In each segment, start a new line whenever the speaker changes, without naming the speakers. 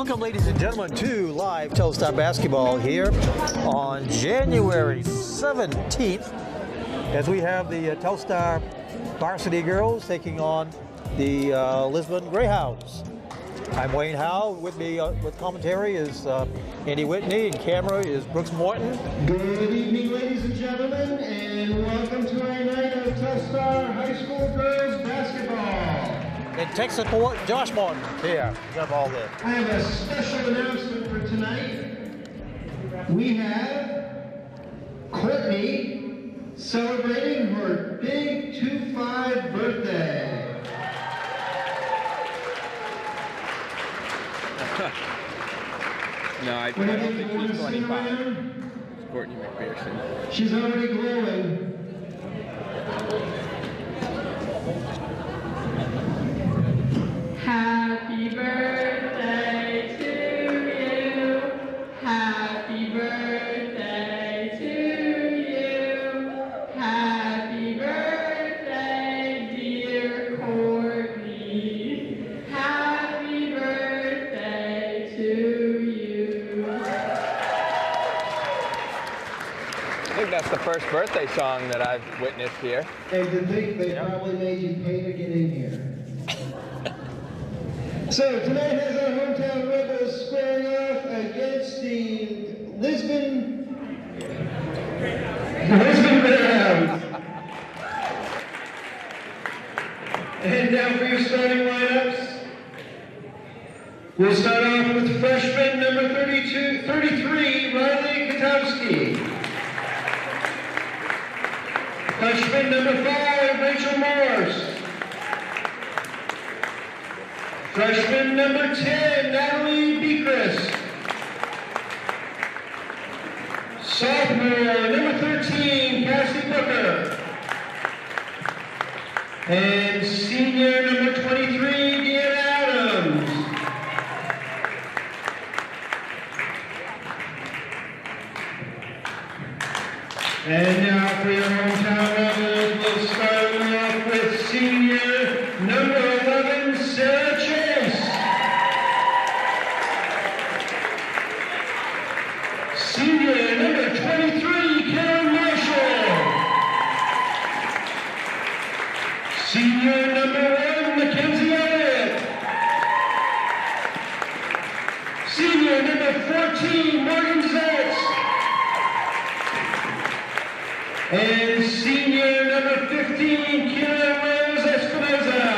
Welcome, ladies and gentlemen, to live Telstar basketball here on January 17th as we have the Telstar varsity girls taking on the Lisbon Greyhounds. I'm Wayne Howe. With me with commentary is Andy Whitney, and camera is Brooks Morton.
Good evening, ladies and gentlemen, and welcome to our night of Telstar High School girls basketball.
And tech support, Josh Morton. Here, we have all this.
I have a special announcement for tonight. We have Courtney celebrating her big 2-5 birthday.
No, I don't think she's 25. Courtney McPherson.
She's already glowing.
Happy birthday to you. Happy birthday to you. Happy birthday, dear Courtney. Happy birthday to you.
I think that's the first birthday song that I've witnessed here.
And to think they probably made you pay to get in here. So tonight has our hometown rebels squaring off against the Lisbon Greyhounds. And now for your starting lineups. We'll start off with freshman number 33, Riley Katowski. Freshman number 5, Rachel Morse. Freshman number 10, Natalie Beckrist. Sophomore number 13, Cassie Booker. And senior number 23, Deanna Adams. And now for your hometown rebels, we'll start off with senior number 11, Sarah Chase. Senior number 23, Karen Marshall. Senior number 1, Mackenzie Elliott. Senior number 14, Morgan Zetz. And senior number 15, Kira Rose Espinoza.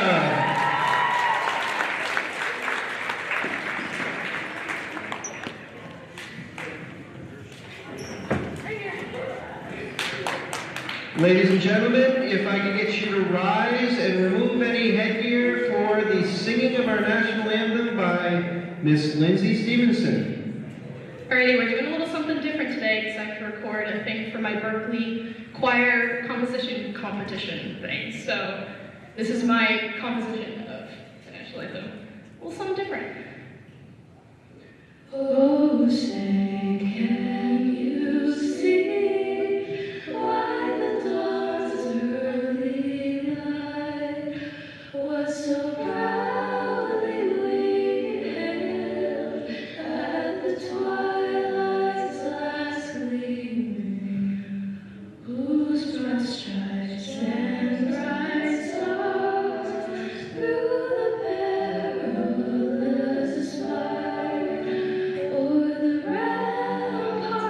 Ladies and gentlemen, if I could get you to rise and remove any headgear for the singing of our national anthem by Miss Lindsay Stevenson.
Alrighty, we're doing a little something different today because I have to record a thing for my Berkeley choir composition competition thing. So this is my composition of the national anthem. A little something different. Oh, say can you see why the dawn's early light was so proudly we hailed at the twilight's last gleaming, whose broad stripes and bright stars through the perilous fight o'er the ramparts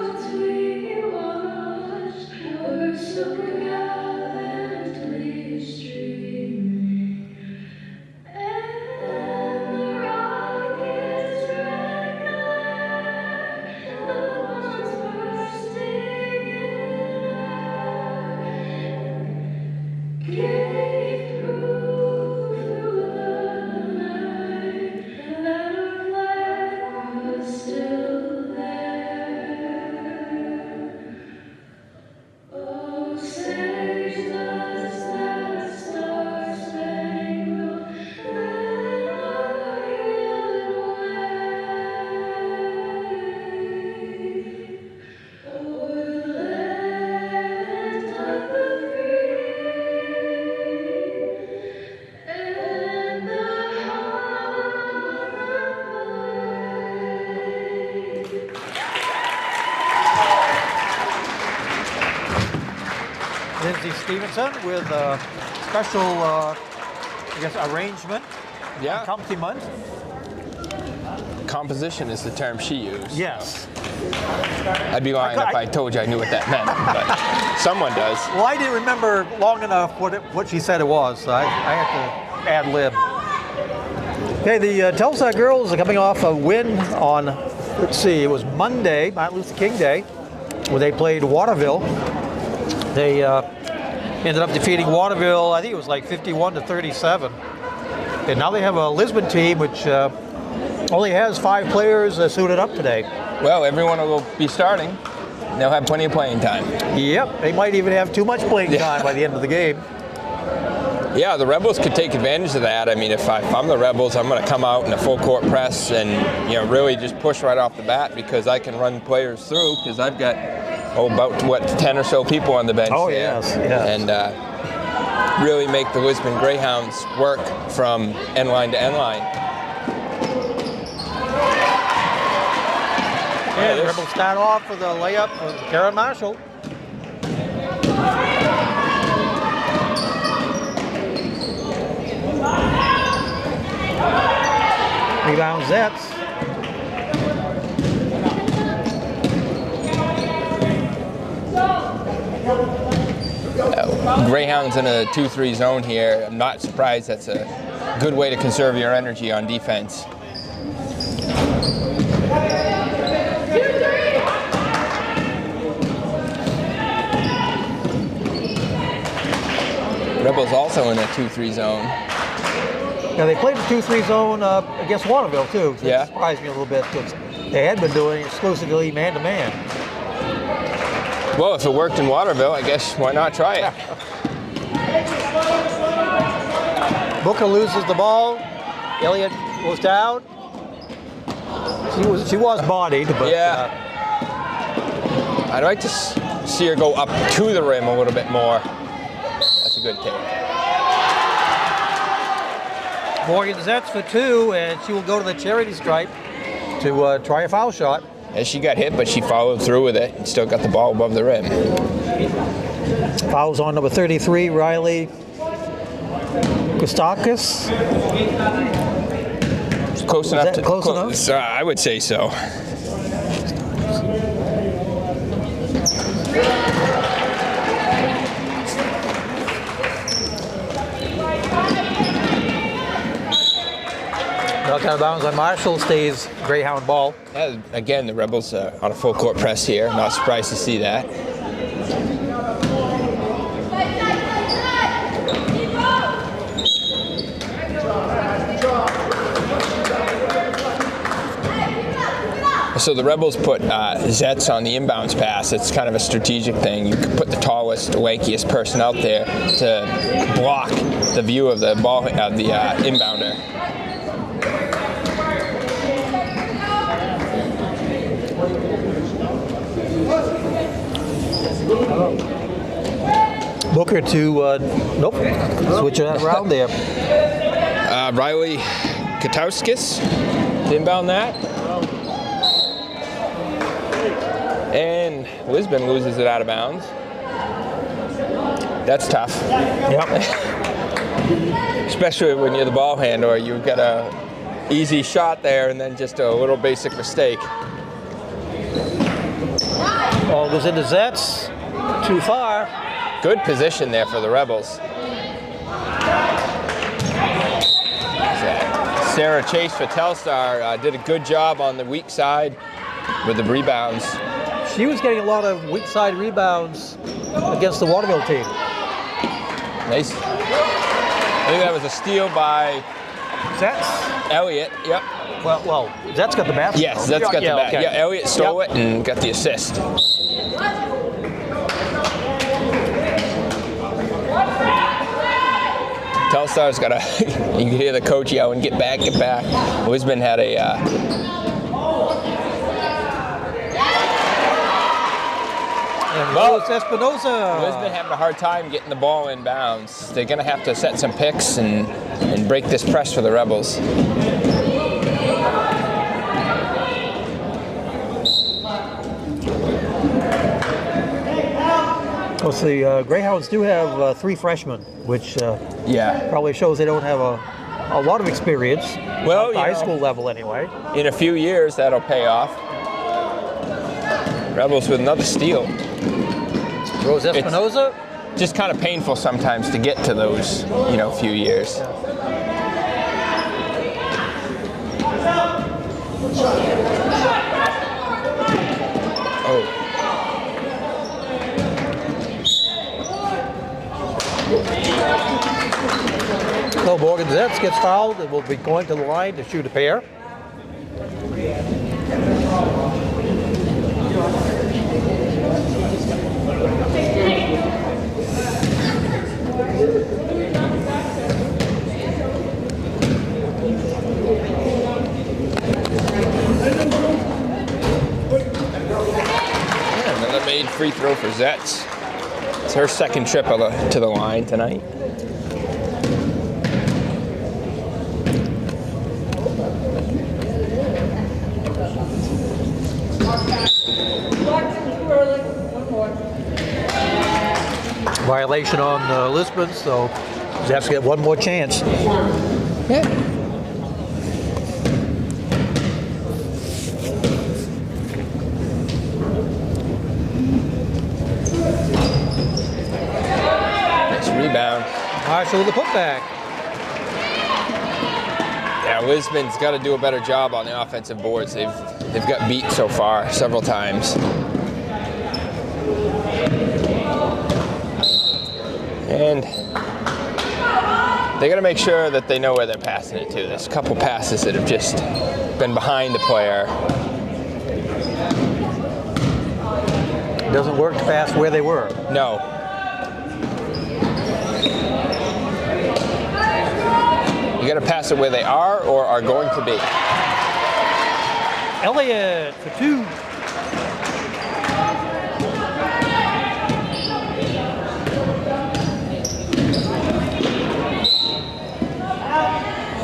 Lindsay Stevenson with a special, I guess, arrangement, accompaniment.
Composition is the term she used.
Yes.
I'd be lying if I told you I knew what that meant, but someone does.
Well, I didn't remember long enough what she said it was, so I had to ad-lib. Okay, the Telstar girls are coming off a win on, let's see, it was Monday, Martin Luther King Day, where they played Waterville. They ended up defeating Waterville, I think it was like 51-37. And now they have a Lisbon team, which only has 5 players suited up today.
Well, everyone will be starting. They'll have plenty of playing time.
Yep, they might even have too much playing time by the end of the game.
Yeah, the Rebels could take advantage of that. I mean, if I'm the Rebels, I'm going to come out in a full court press and really just push right off the bat because I can run players through because I've got about 10 or so people on the bench.
Oh
there.
yes.
And really make the Lisbon Greyhounds work from end line to end line.
And the Rebels start off with a layup with Karen Marshall. Rebound Zets.
Greyhounds in a 2-3 zone here. I'm not surprised. That's a good way to conserve your energy on defense. Rebels also in a 2-3 zone.
Yeah, they played the 2-3 zone against Waterville too. So
yeah.
It surprised me a little bit because they had been doing exclusively man-to-man.
Well, if it worked in Waterville, I guess why not try it?
Booker loses the ball. Elliott goes down. She was bodied, but
yeah. I'd like to see her go up to the rim a little bit more. That's a good take.
Morgan Zetz for 2, and she will go to the charity stripe to try a foul shot.
And she got hit, but she followed through with it and still got the ball above the rim.
Fouls on number 33, Riley Kostakis.
Close enough.
Close enough?
I would say so.
Out of bounds on Marshall, stays Greyhound ball.
Again, the Rebels on a full court press here. Not surprised to see that. So the Rebels put Zetz on the inbounds pass. It's kind of a strategic thing. You can put the tallest, lankiest person out there to block the view of the ball of the inbounder.
Booker to, nope, switch it around there.
Riley Kotowskis to inbound that. And Lisbon loses it out of bounds. That's tough.
Yep.
Especially when you're the ball handler, you've got a easy shot there and then just a little basic mistake.
Ball goes into Zetz. Too far.
Good position there for the Rebels. Sarah Chase for Telstar did a good job on the weak side with the rebounds.
She was getting a lot of weak side rebounds against the Waterville team.
Nice. I think that was a steal by
Zetz.
Elliott. Yep.
Well, Zetz got the basket.
Yes, Zetz got the basket.
Okay.
Yeah, Elliott stole it and got the assist. Telstar's got a, you can hear the coach yelling, get back, get back. Lisbon had a,
Espinosa.
Lisbon having a hard time getting the ball in bounds. They're going to have to set some picks and break this press for the Rebels.
Well, the Greyhounds do have 3 freshmen, which
Yeah.
probably shows they don't have a lot of experience.
Well,
at the high school level anyway.
In a few years, that'll pay off. Rebels with another steal.
Rose Espinoza.
Just kind of painful sometimes to get to those, few years. Oh.
So Morgan Zetz gets fouled and will be going to the line to shoot a pair.
Another made free throw for Zetz. It's her second trip to the line tonight.
Violation on Lisbon, so Zetz get one more chance.
Yeah. Nice rebound.
Marshall with the putback.
Yeah, Lisbon's got to do a better job on the offensive boards. They've got beat so far several times. And they got to make sure that they know where they're passing it to. There's a couple passes that have just been behind the player.
It doesn't work to pass where they were.
No. You got to pass it where they are or are going to be.
Elliott for 2.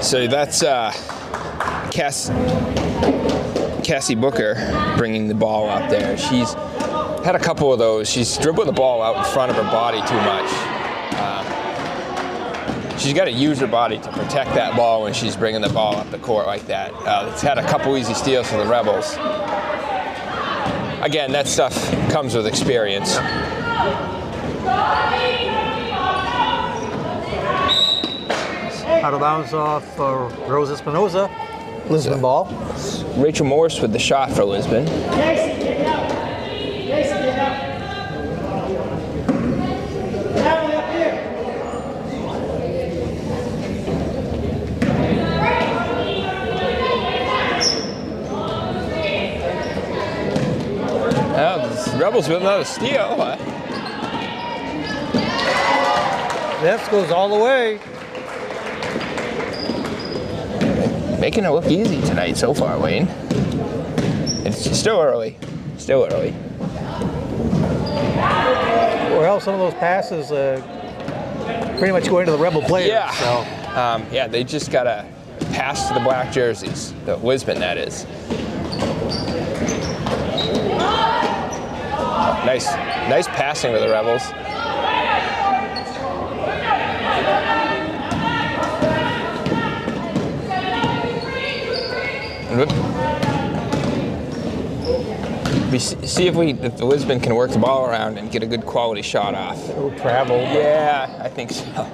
So that's Cassie Booker bringing the ball out there. She's had a couple of those. She's dribbled the ball out in front of her body too much. She's got to use her body to protect that ball when she's bringing the ball up the court like that. It's had a couple easy steals for the Rebels. Again, that stuff comes with experience.
Out of bounds off Rose Espinoza. Lisbon ball.
Rachel Morse with the shot for Lisbon. Rebels with another steal.
This goes all the way.
Making it look easy tonight so far, Wayne. It's still early. Still early.
Well, some of those passes pretty much go into the Rebel players.
Yeah.
So.
Yeah, they just got to pass to the black jerseys. The Lisbon, that is. Nice passing with the Rebels. We see if the Lisbon can work the ball around and get a good quality shot off.
It'll travel.
Yeah, I think so.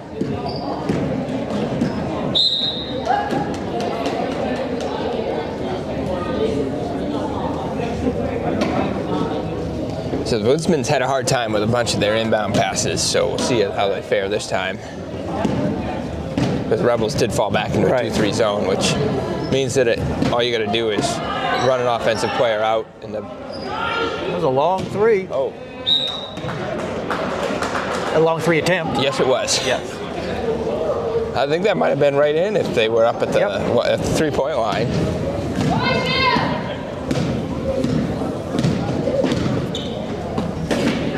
So the Lisbon's had a hard time with a bunch of their inbound passes, so we'll see how they fare this time. But the Rebels did fall back into a 2-3 zone, which means that all you got to do is run an offensive player out. That
was a long 3.
Oh.
A long 3 attempt.
Yes, it was.
Yes.
I think that might have been right in if they were up at the 3-point line.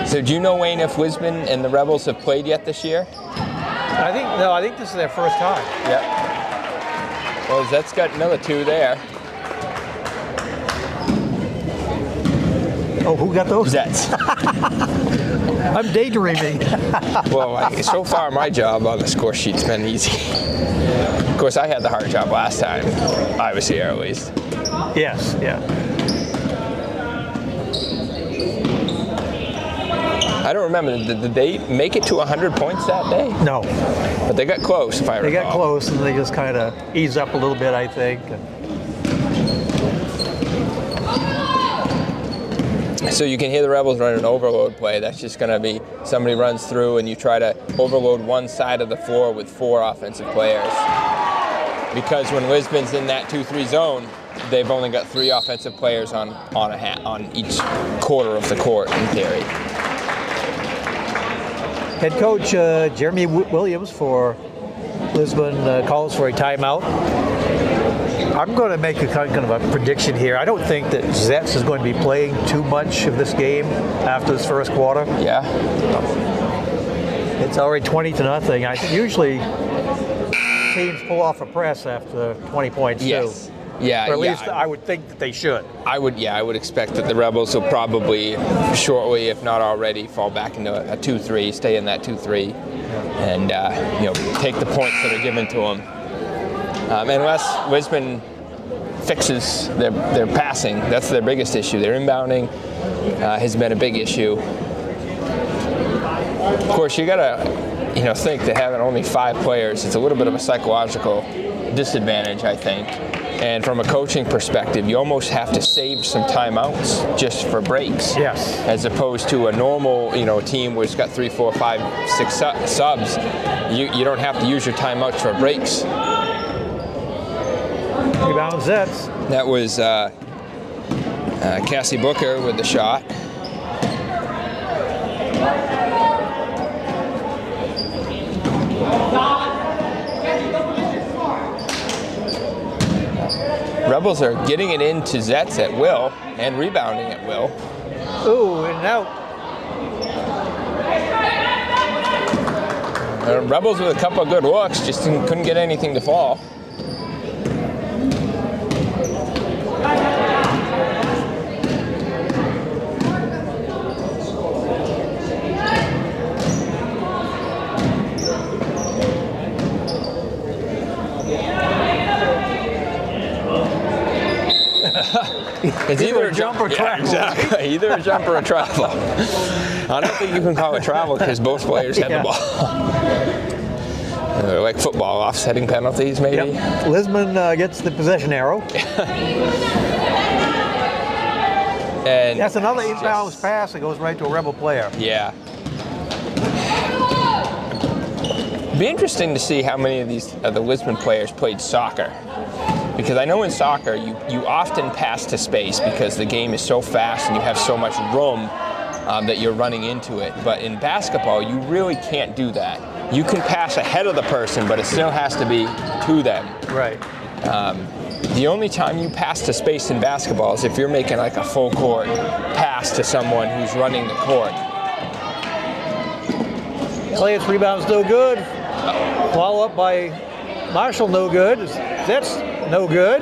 So do you know, Wayne, if Lisbon and the Rebels have played yet this year?
I think this is their first time.
Yep. Well, Zet's got another 2 there.
Oh, who got those?
Zet's.
I'm daydreaming.
Well, so far my job on the score sheet's been easy. Of course, I had the hard job last time I was here, at least.
Yes, yeah.
I don't remember. Did they make it to 100 points that day?
No.
But they got close, if I recall.
They got close, and they just kind of eased up a little bit, I think.
So you can hear the Rebels run an overload play. That's just going to be somebody runs through and you try to overload one side of the floor with 4 offensive players. Because when Lisbon's in that 2-3 zone, they've only got 3 offensive players on each quarter of the court, in theory.
Head coach Jeremy Williams for Lisbon calls for a timeout. I'm going to make a kind of a prediction here. I don't think that Zetz is going to be playing too much of this game after this first quarter.
Yeah.
It's already 20-0. I think usually teams pull off a press after 20 points
Yes.
too.
Yeah.
Or at least I would think that they should.
I would expect that the Rebels will probably shortly, if not already, fall back into a 2-3, stay in that 2-3, and take the points that are given to them. Unless Lisbon fixes their passing, that's their biggest issue. Their inbounding has been a big issue. Of course, you gotta think that having only 5 players, it's a little bit of a psychological disadvantage, I think. And from a coaching perspective, you almost have to save some timeouts just for breaks.
Yes.
As opposed to a normal, team where it's got 3, 4, 5, 6 subs. You don't have to use your timeouts for breaks.
Rebound Zetz.
That was Cassie Booker with the shot. Rebels are getting it into Zetz at will and rebounding at will.
Ooh, in and out.
Rebels with a couple of good looks, just couldn't get anything to fall. It's either a jump or travel. Yeah, exactly. Either a jump or a travel. I don't think you can call it travel because both players had the ball. Like football, offsetting penalties, maybe.
Yep. Lisbon gets the possession arrow.
And
that's another inbounds pass that goes right to a Rebel player.
Yeah. It'd be interesting to see how many of the Lisbon players played soccer. Because I know in soccer, you often pass to space because the game is so fast and you have so much room that you're running into it. But in basketball, you really can't do that. You can pass ahead of the person, but it still has to be to them.
Right.
The only time you pass to space in basketball is if you're making like a full court pass to someone who's running the court.
Elliot's rebound's no good. Follow up by Marshall, no good. That's no good.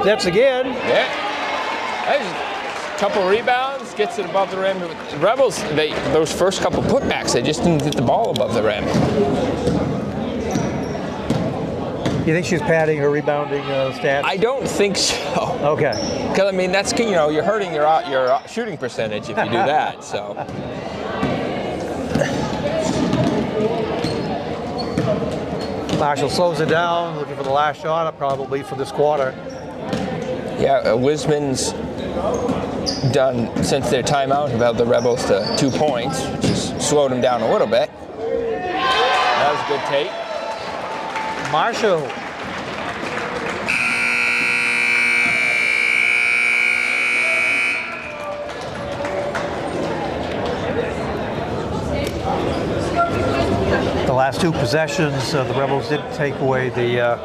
That's again.
Yeah. There's a couple rebounds, gets it above the rim. The Rebels, those first couple putbacks, they just didn't get the ball above the rim.
You think she's padding her rebounding stats?
I don't think so.
Okay.
Because I mean, that's you're hurting your shooting percentage if you do that. So.
Marshall slows it down, looking for the last shot, probably for this quarter.
Yeah, Lisbon's done since their timeout about the Rebels to 2 points, which has slowed them down a little bit. That was a good take.
Marshall. The last 2 possessions, the Rebels did take away the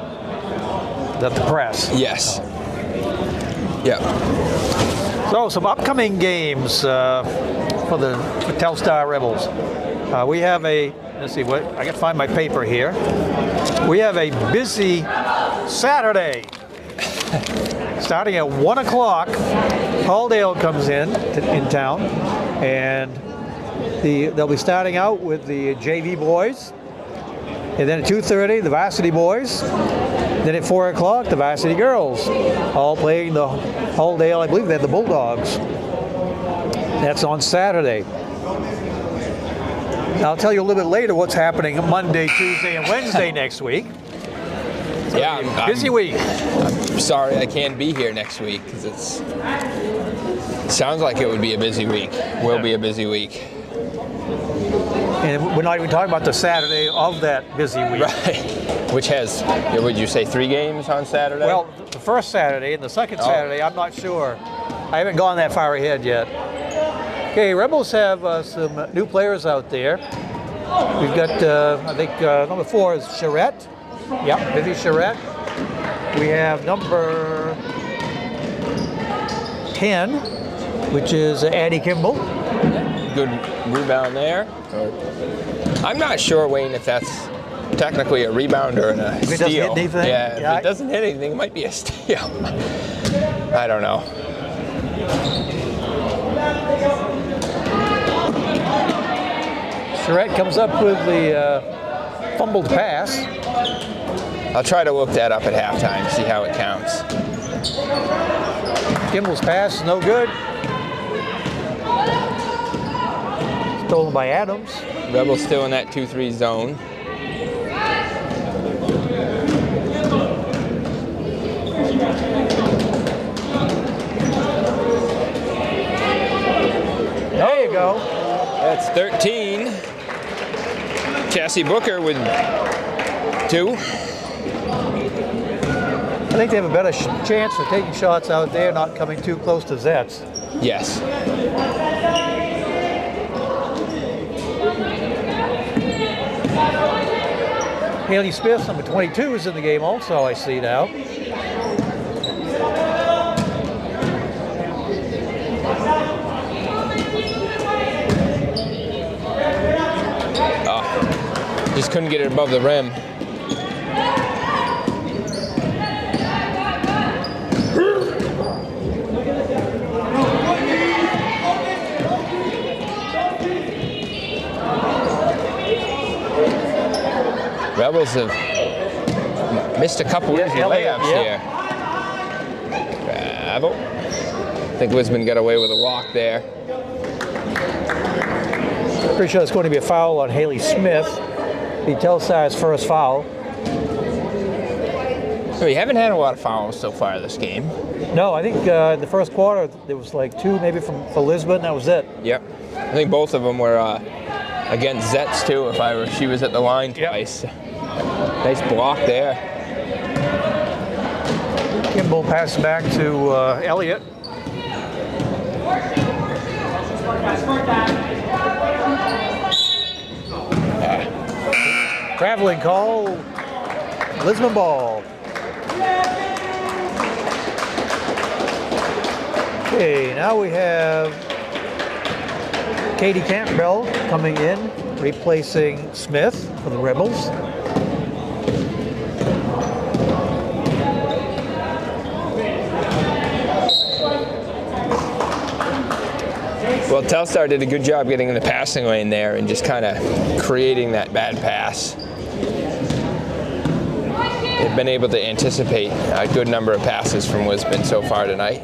press.
Yes. Yeah.
So some upcoming games for the Telstar Rebels. We have let's see, I can find my paper here. We have a busy Saturday. Starting at 1 o'clock, Pauldale comes in town, and They'll be starting out with the JV boys, and then at 2:30 the varsity boys. Then at 4 o'clock the varsity girls, all playing the whole day. I believe they have the Bulldogs. That's on Saturday. I'll tell you a little bit later what's happening Monday, Tuesday, and Wednesday next week.
Yeah,
Busy week.
I'm sorry I can't be here next week because it sounds like it would be a busy week. Will be a busy week.
And we're not even talking about the Saturday of that busy week.
Right. Which has, would you say, 3 games on Saturday?
Well, the first Saturday and the second Saturday, I'm not sure. I haven't gone that far ahead yet. Okay, Rebels have some new players out there. We've got, I think, number 4 is Charette. Yep, Vivi Charette. We have number 10, which is Addie Kimball.
Good rebound there. I'm not sure, Wayne, if that's technically a rebound or a steal.
If it doesn't hit anything?
Yeah, if it doesn't hit anything, it might be a steal. I don't know.
Charette comes up with the fumbled pass.
I'll try to look that up at halftime, see how it counts.
Kimball's pass is no good. Stolen by Adams.
Rebels still in that 2-3 zone.
There you go.
That's 13. Cassie Booker with 2.
I think they have a better chance of taking shots out there, not coming too close to Zetz.
Yes.
Haley Smith, number 22, is in the game also, I see now.
Just couldn't get it above the rim. Rebels have missed a couple easy layups here. Bravo. I think Lisbon got away with a walk there.
Pretty sure it's going to be a foul on Haley Smith. Be Telstar's first foul.
We haven't had a lot of fouls so far this game.
No, I think in the first quarter there was like 2 maybe for Lisbon. That was it.
Yep. I think both of them were against Zetz too. If she was at the line twice. Yep. Nice block there.
Kimball passes back to Elliott. Traveling call, Lisbon ball. Okay, now we have Katie Campbell coming in, replacing Smith for the Rebels.
Well, Telstar did a good job getting in the passing lane there and just kind of creating that bad pass. They've been able to anticipate a good number of passes from Lisbon so far tonight.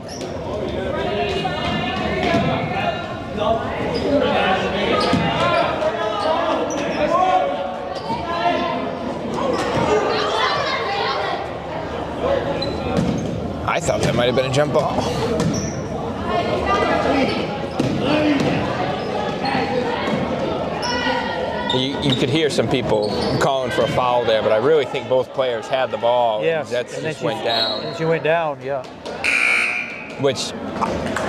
I thought that might have been a jump ball. You could hear some people calling for a foul there, but I really think both players had the ball.
Yes,
and that just went down.
And she went down, yeah.
Which,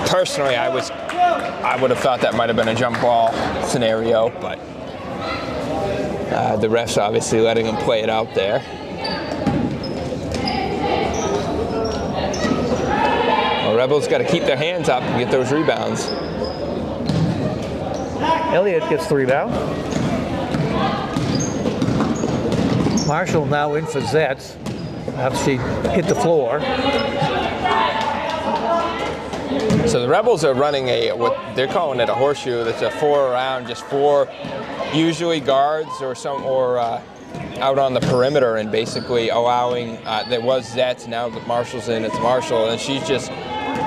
personally, I would have thought that might have been a jump ball scenario, but the refs obviously letting them play it out there. Well, Rebels got to keep their hands up and get those rebounds.
Elliott gets the rebound. Marshall now in for Zetz after she hit the floor.
So the Rebels are running what they're calling it a horseshoe. That's a 4 around, just 4, usually guards or out on the perimeter, and basically allowing. There was Zetz, now that Marshall's in, it's Marshall, and she's just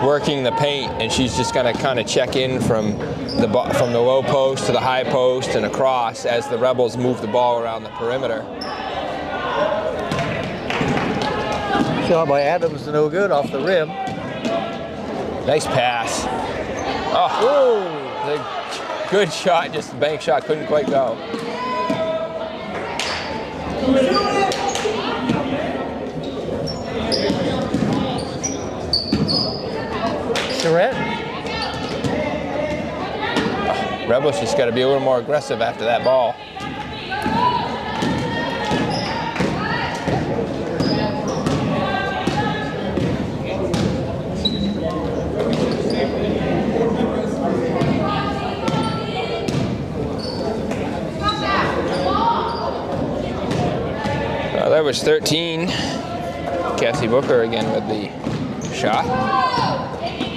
working the paint, and she's just going to kind of check in from the low post to the high post and across as the Rebels move the ball around the perimeter.
Shot by Adams, no good, off the rim.
Nice pass. Oh, a good shot, just a bank shot, couldn't quite go.
Charette.
Rebels just got to be a little more aggressive after that ball. That was 13. Cassie Booker again with the shot.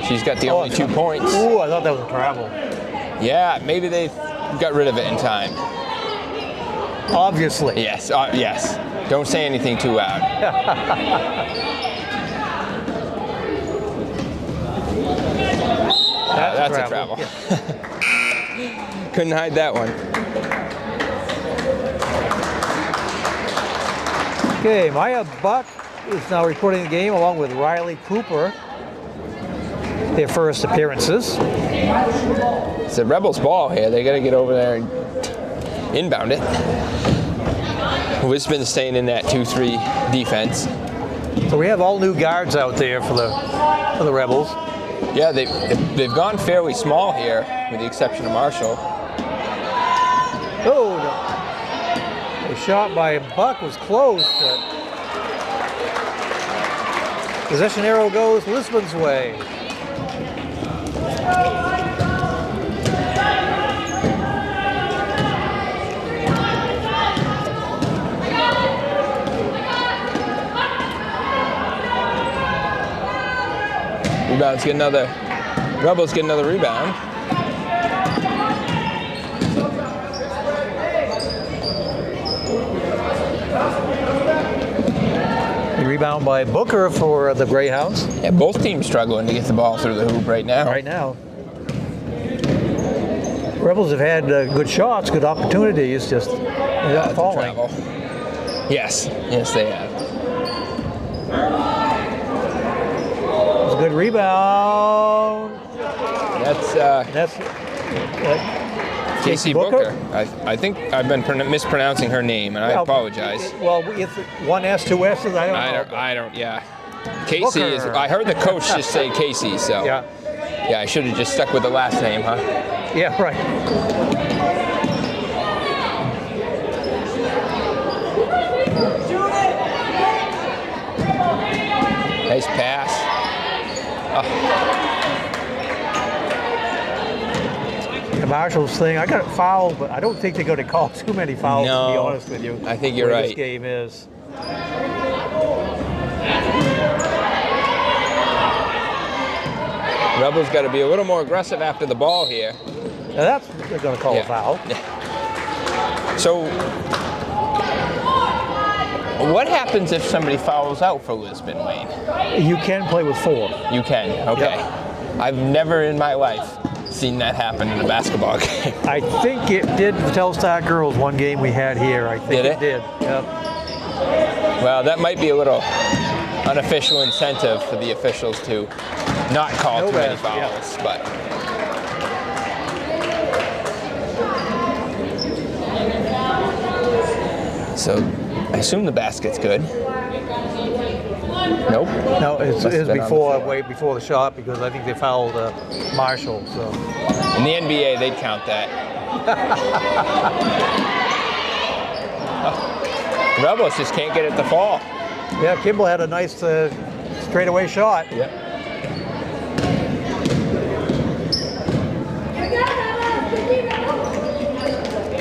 She's got the only 2 points.
Ooh, I thought that was a travel.
Yeah, maybe they got rid of it in time.
Obviously.
Yes, yes. Don't say anything too loud. That's a travel.
Yeah.
Couldn't hide that one.
Okay, Maya Buck is now reporting the game along with Riley Cooper. Their first appearances.
It's the Rebels' ball here. They got to get over there and inbound it. Lisbon staying in that 2-3 defense.
So we have all new guards out there for the Rebels.
Yeah, they've gone fairly small here, with the exception of Marshall.
Oh, no. The shot by Buck was close, but possession arrow goes Lisbon's way.
Rebels get another rebound.
The rebound by Booker for the Greyhounds.
Yeah, both teams struggling to get the ball through the hoop right now.
Rebels have had good shots, good opportunities, just falling.
Travel. Yes, they have.
It's a good rebound.
That's Casey Booker. I think I've been mispronouncing her name, and I apologize.
Well, it's one S, two S's.
I don't. Yeah. Casey
Booker.
is. I heard the coach just say Casey, so
Yeah.
I should have just stuck with the last name, huh?
Yeah, right.
Nice pass.
The Marshall's thing, I got fouled, but I don't think they're going to call too many fouls,
No,
to be honest with you.
I think you're
the way
right.
This game is.
Rebels got to be a little more aggressive after the ball here.
Now they're going to call a foul.
So, what happens if somebody fouls out for Lisbon, Wayne?
You can play with 4.
You can, okay.
Yep.
I've never in my life seen that happen in a basketball game.
I think it did the Telstar girls one game we had here. I think
Did it?
did. Yep.
Well, that might be a little unofficial incentive for the officials to not call too many fouls, but. So, I assume the basket's good. Nope.
No, it's
Must have been on the floor.
way before the shot because I think they fouled Marshall. So
In the NBA, they'd count that. Rebels just can't get it to fall.
yeah, Kimball had a nice straightaway shot.
Yep.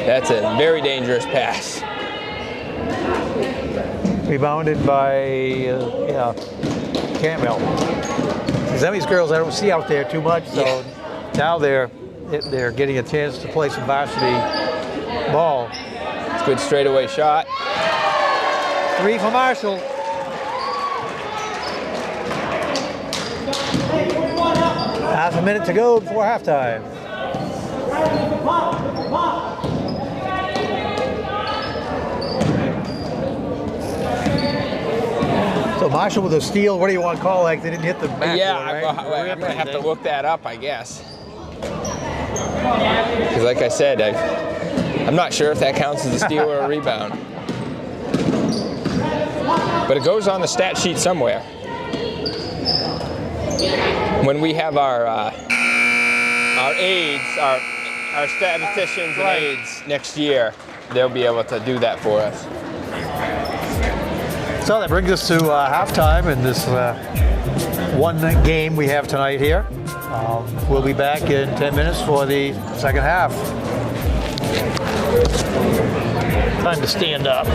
That's a very dangerous pass.
Rebounded by Campbell. These Emmys girls I don't see out there too much, so now they're getting a chance to play some varsity ball.
It's a good straightaway shot.
3 for Marshall. Half a minute to go before halftime. So Marshall with a steal, what do you want to call, like they didn't hit the back?
Yeah,
right?
I'm going to have to look that up, I guess. Because like I said, I'm not sure if that counts as a steal or a rebound. But it goes on the stat sheet somewhere. When we have our aides, our statisticians and aides next year, they'll be able to do that for us.
So that brings us to halftime in this one game we have tonight here. We'll be back in 10 minutes for the second half. Time to stand up.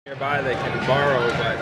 Nearby they can borrow, but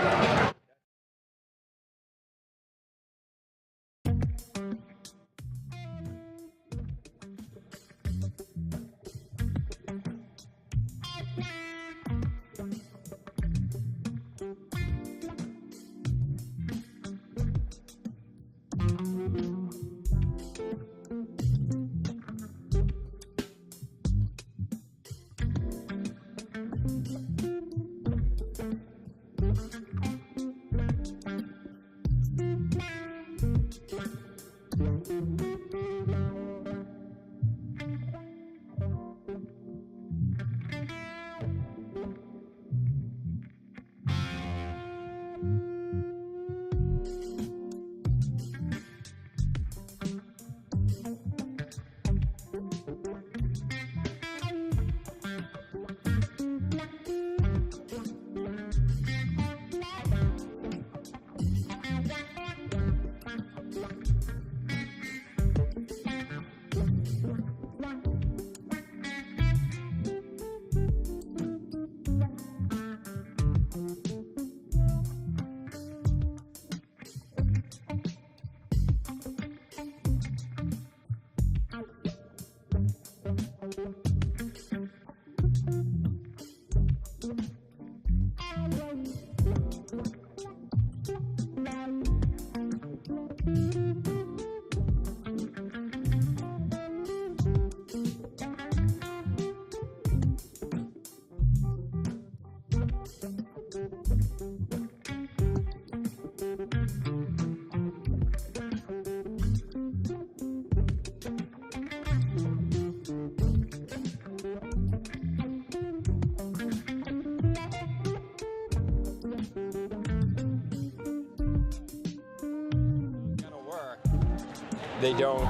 they don't.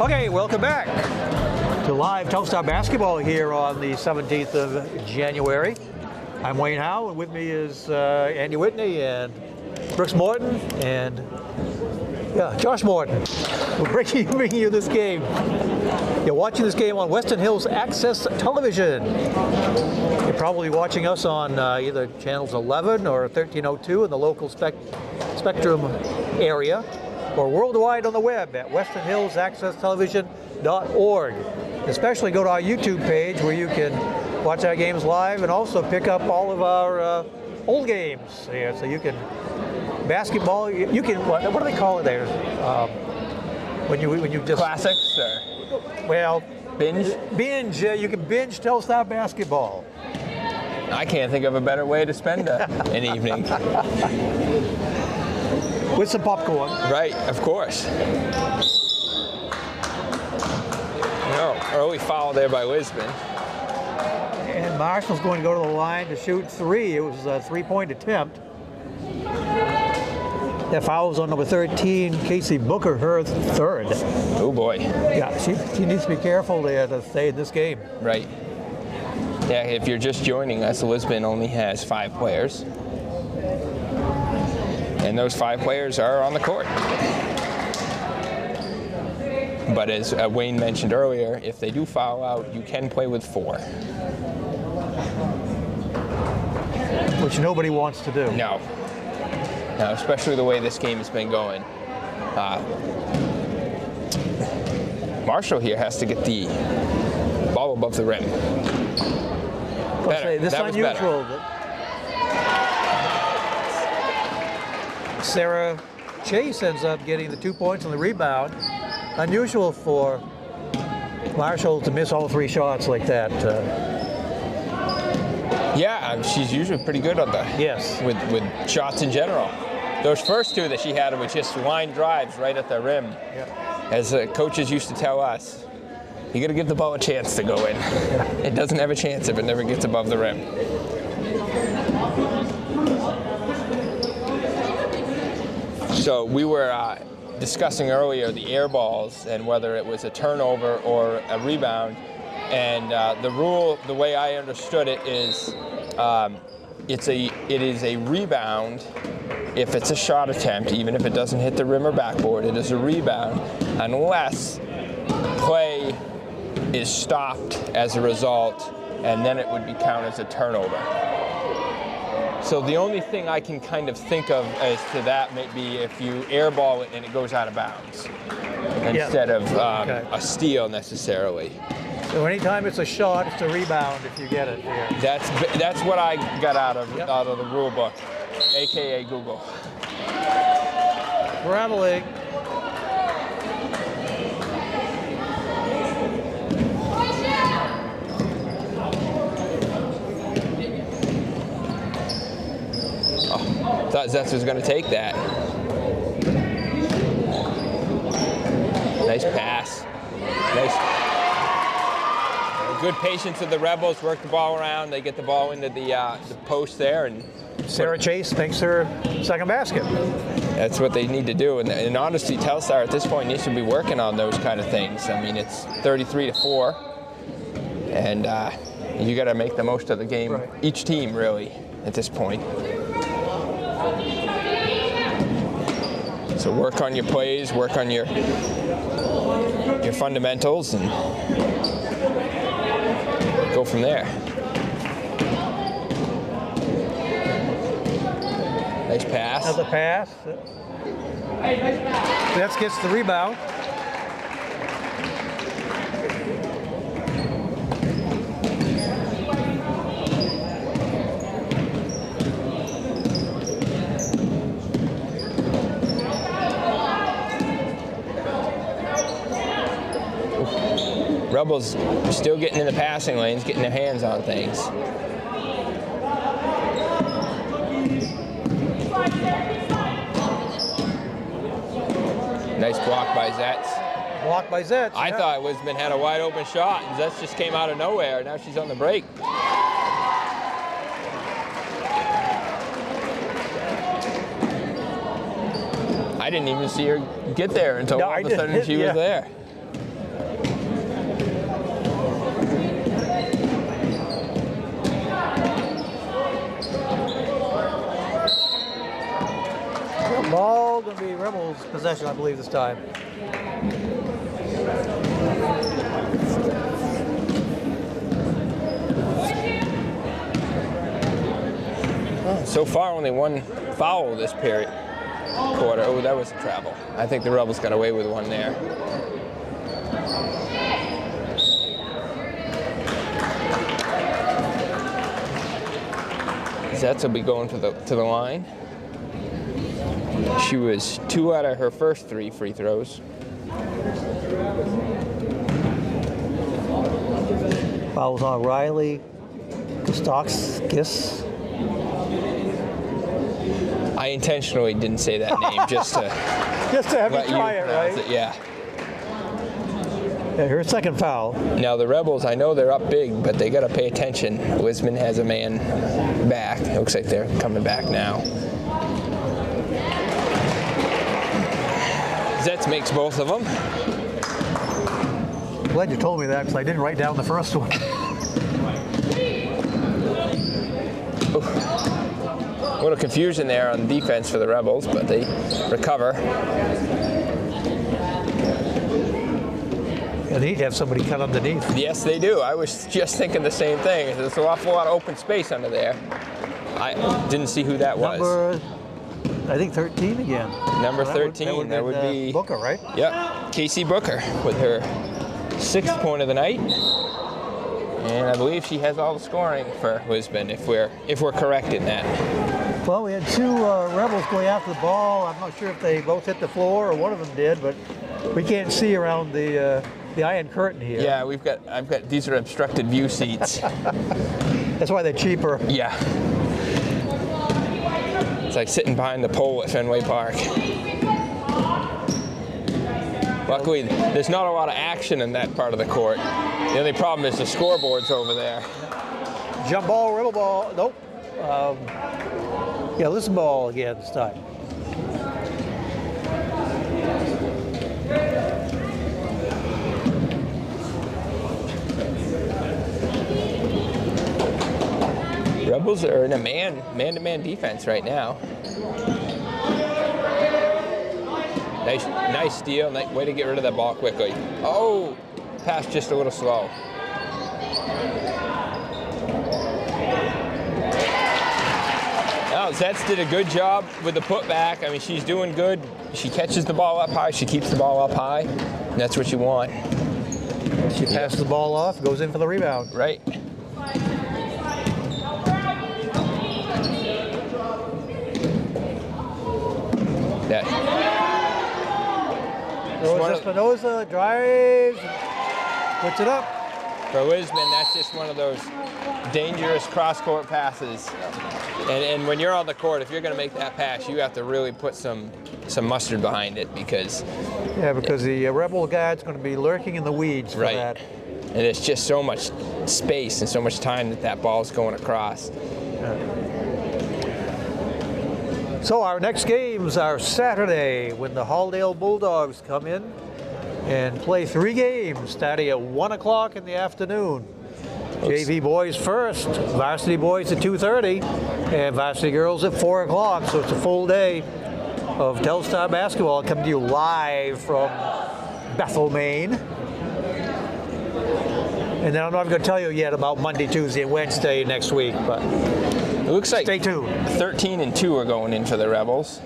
Okay, welcome back to live Telstar basketball here on the 17th of January. I'm Wayne Howe, and with me is Andy Whitney and Brooks Morton and Josh Morton. We're bringing you this game. You're watching this game on Western Hills Access Television. You're probably watching us on either channels 11 or 1302 in the local Spectrum area, or worldwide on the web at westernhillsaccesstelevision.org. Especially go to our YouTube page where you can watch our games live and also pick up all of our old games. Yeah, so you can basketball. You can what do they call it there? When you just
Classics or
well
binge.
Binge. You can binge Telstar basketball.
I can't think of a better way to spend an evening.
With some popcorn.
Right, of course. Early foul there by Lisbon.
And Marshall's going to go to the line to shoot three. It was a three-point attempt. That foul was on number 13, Casey Booker, her third.
Oh boy.
Yeah, she needs to be careful there to stay in this game.
Right. Yeah, if you're just joining us, Lisbon only has 5 players. And those 5 players are on the court. But as Wayne mentioned earlier, if they do foul out, you can play with 4.
Which nobody wants to do.
No. No, especially the way this game has been going. Marshall here has to get the ball above the rim. Better.
This
That was
unusual.
better.
Sarah Chase ends up getting the 2 points on the rebound. Unusual for Marshall to miss all 3 shots like that.
Yeah, she's usually pretty good on the with shots in general. Those first 2 that she had were just line drives right at the rim.
Yep.
As coaches used to tell us, you got to give the ball a chance to go in. It doesn't have a chance if it never gets above the rim. So we were discussing earlier the air balls and whether it was a turnover or a rebound. And the rule, the way I understood it, is it is a rebound if it's a shot attempt, even if it doesn't hit the rim or backboard. It is a rebound unless play is stopped as a result, and then it would be counted as a turnover. So the only thing I can kind of think of as to that may be if you airball it and it goes out of bounds instead of a steal necessarily.
So anytime it's a shot, it's a rebound if you get it here.
That's what I got out of the rule book, aka Google.
Traveling.
Thought Zetz was going to take that. Nice pass. Nice. Good patience of the Rebels. Work the ball around. They get the ball into the post there, and
Sarah Chase makes her second basket.
That's what they need to do. And honestly, Telstar at this point needs to be working on those kind of things. I mean, it's 33-4, and you got to make the most of the game.
Right.
Each team, really, at this point. So work on your plays, work on your fundamentals, and go from there. Nice pass.
Another pass. Betts gets the rebound.
Rebels still getting in the passing lanes, getting their hands on things. Nice block by Zetz.
Blocked by Zetz.
I thought Lisbon had a wide open shot, and Zetz just came out of nowhere. Now she's on the break. I didn't even see her get there until all of a sudden she was there.
Ball going to be Rebels' possession, I believe, this time.
So far, only one foul this quarter. Oh, that was a travel. I think the Rebels got away with one there. Zetz will be going to the line. She was 2 out of her first 3 free throws.
Fouls on Riley. Kostakis.
I intentionally didn't say that name just to
have you try it, right?
Yeah.
Yeah, her second foul.
Now the Rebels, I know they're up big, but they got to pay attention. Lisbon has a man back. It looks like they're coming back now. Zetz makes both of them.
Glad you told me that because I didn't write down the first one.
A little confusion there on defense for the Rebels, but they recover.
Yeah, they need to have somebody cut underneath.
Yes, they do. I was just thinking the same thing. There's an awful lot of open space under there. I didn't see who that was.
Number I think 13 again.
Number
So
13, that would be
Booker, right?
Yep, Casey Booker with her 6th point of the night. And I believe she has all the scoring for Lisbon, if we're correct in that.
Well, we had two Rebels going after the ball. I'm not sure if they both hit the floor or one of them did, but we can't see around the iron curtain here.
Yeah, I've got these are obstructed view seats.
That's why they're cheaper.
Yeah. It's like sitting behind the pole at Fenway Park. Luckily, there's not a lot of action in that part of the court. The only problem is the scoreboard's over there.
Jump ball, Rebel ball. Nope. Yeah, Lisbon ball again this time.
Rebels are in a man-to-man defense right now. Nice steal. Nice way to get rid of that ball quickly. Oh, pass just a little slow. Now, Zetz did a good job with the putback. I mean, she's doing good. She catches the ball up high. She keeps the ball up high. And that's what you want.
She passes the ball off, goes in for the rebound.
Right. That.
Espinosa drives, puts it up.
For Lisbon, that's just one of those dangerous cross-court passes. And when you're on the court, if you're going to make that pass, you have to really put some mustard behind it because...
Yeah, because the Rebel guy's going to be lurking in the weeds for that.
And it's just so much space and so much time that ball's going across.
So our next games are Saturday when the Halldale Bulldogs come in and play 3 games starting at 1 o'clock in the afternoon. JV boys first, varsity boys at 2:30, and varsity girls at 4 o'clock. So it's a full day of Telstar basketball coming to you live from Bethel, Maine. And then I'm not going to tell you yet about Monday, Tuesday, and Wednesday next week, but
it looks like
stay tuned.
13 and 2 are going in for the Rebels.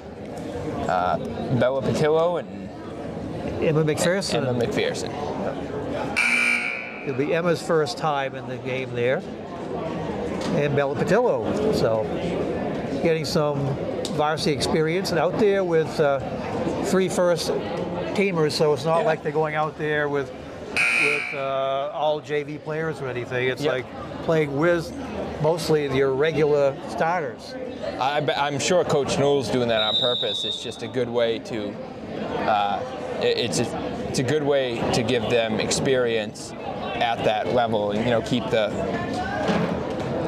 Bella Patillo and
Emma McPherson.
Emma McPherson.
It'll be Emma's first time in the game there, and Bella Patillo. So getting some varsity experience and out there with 3 first teamers. So it's not like they're going out there with all JV players or anything. It's like playing with mostly your regular starters.
I'm sure Coach Newell's doing that on purpose. It's just a good way to it's a good way to give them experience at that level, and keep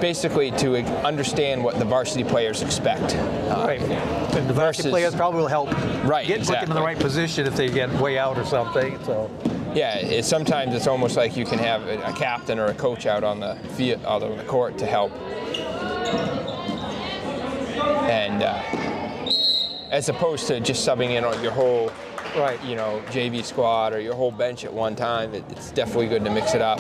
basically to understand what the varsity players expect.
Right. And the varsity players probably will help put them in the right position if they get way out or something. So.
Yeah, sometimes it's almost like you can have a captain or a coach out on the field, out on the court to help. And as opposed to just subbing in on your whole, JV squad or your whole bench at one time, it's definitely good to mix it up.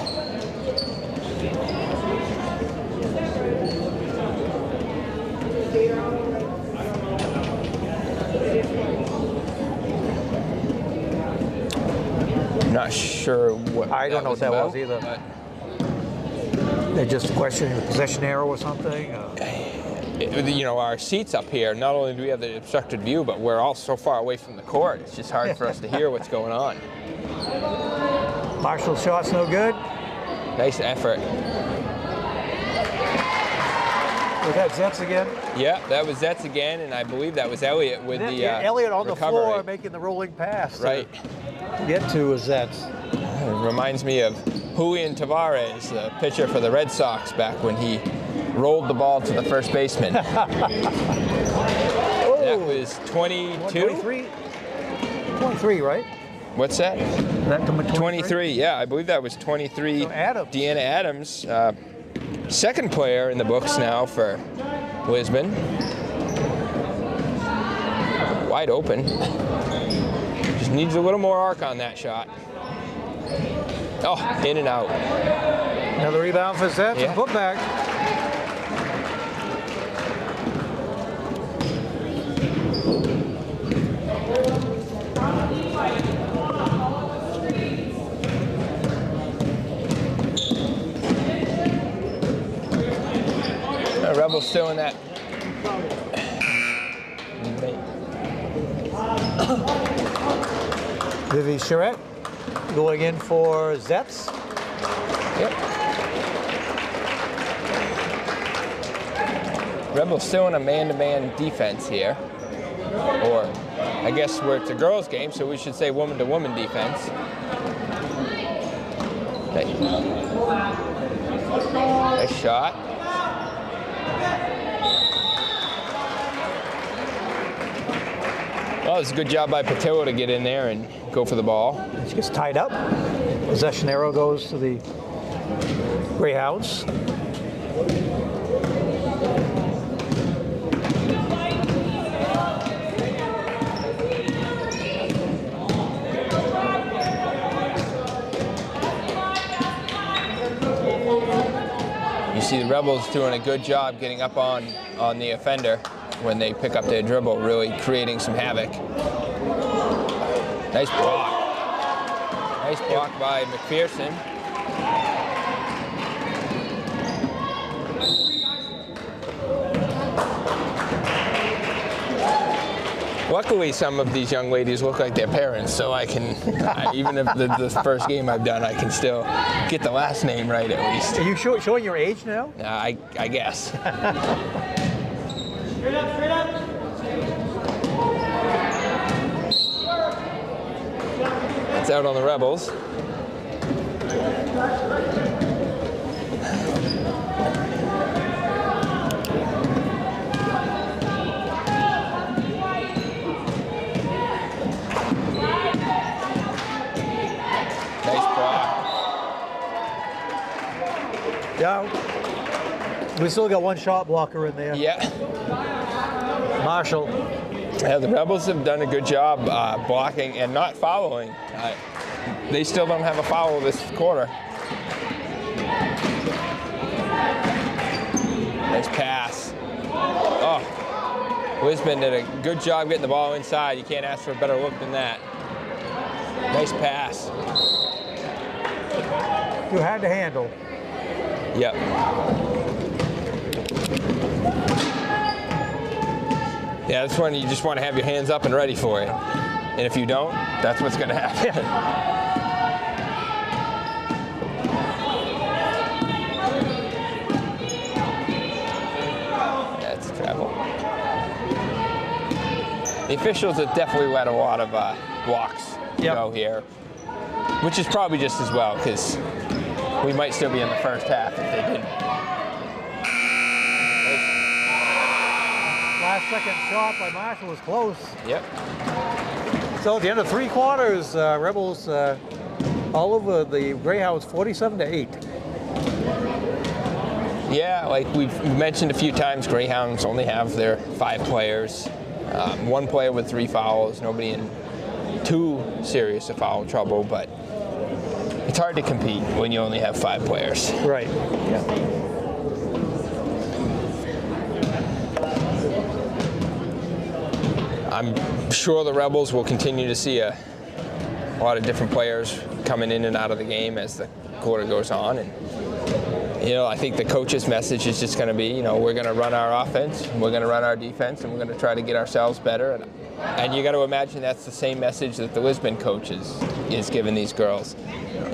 I'm not sure what
I don't know what that
about,
was either. They're just questioning the possession arrow or something.
Our seats up here, not only do we have the obstructed view, but we're all so far away from the court. It's just hard for us to hear what's going on.
Marshall's shot's no good.
Nice effort.
Was that Zetz again?
Yeah, that was Zetz again, and I believe that was Elliott with the
Elliott on
recovery.
The floor making the rolling pass.
Right.
Get to Zetz.
It reminds me of Julian Tavares, the pitcher for the Red Sox, back when he rolled the ball to the first baseman. That was 22?
23, right?
What's that?
That
23, yeah, I believe that was 23.
So Adams.
Deanna Adams, second player in the books now for Lisbon. Wide open. Just needs a little more arc on that shot. Oh, in and out.
Another rebound for Zetz and put back.
Rebels still in that.
Vivi Charette going in for Zetz.
Yep. Rebels still in a man-to-man defense here. Or, I guess it's a girls' game, so we should say woman-to-woman defense. Nice shot. Well, it's a good job by Patillo to get in there and go for the ball.
She gets tied up. Possession arrow goes to the Greyhounds.
You see the Rebels doing a good job getting up on the offender when they pick up their dribble, really creating some havoc. Nice block. Nice block by McPherson. Luckily, some of these young ladies look like their parents, so I can, even if the first game I've done, I can still get the last name right at least.
Are you showing your age now?
I guess.
Straight up.
It's out on the Rebels.
Yeah, we still got one shot blocker in there.
Yeah.
Marshall.
Yeah, the Rebels have done a good job blocking and not fouling. They still don't have a foul this quarter. Nice pass. Oh, Lisbon did a good job getting the ball inside. You can't ask for a better look than that. Nice pass.
You had to handle.
Yep. Yeah, that's when you just want to have your hands up and ready for it. And if you don't, that's what's going to happen. That's travel. The officials have definitely let a lot of blocks go here, which is probably just as well, because we might still be in the first half if they didn't.
Last second shot by Marshall was close.
Yep.
So at the end of 3 quarters, Rebels all over the Greyhounds 47-8.
Yeah, like we've mentioned a few times, Greyhounds only have their 5 players. 1 player with 3 fouls, nobody in too serious foul trouble, but it's hard to compete when you only have 5 players.
Right. Yeah.
I'm sure the Rebels will continue to see a lot of different players coming in and out of the game as the quarter goes on. And, I think the coach's message is just going to be, we're going to run our offense, we're going to run our defense, and we're going to try to get ourselves better. And you got to imagine that's the same message that the Lisbon coach is giving these girls.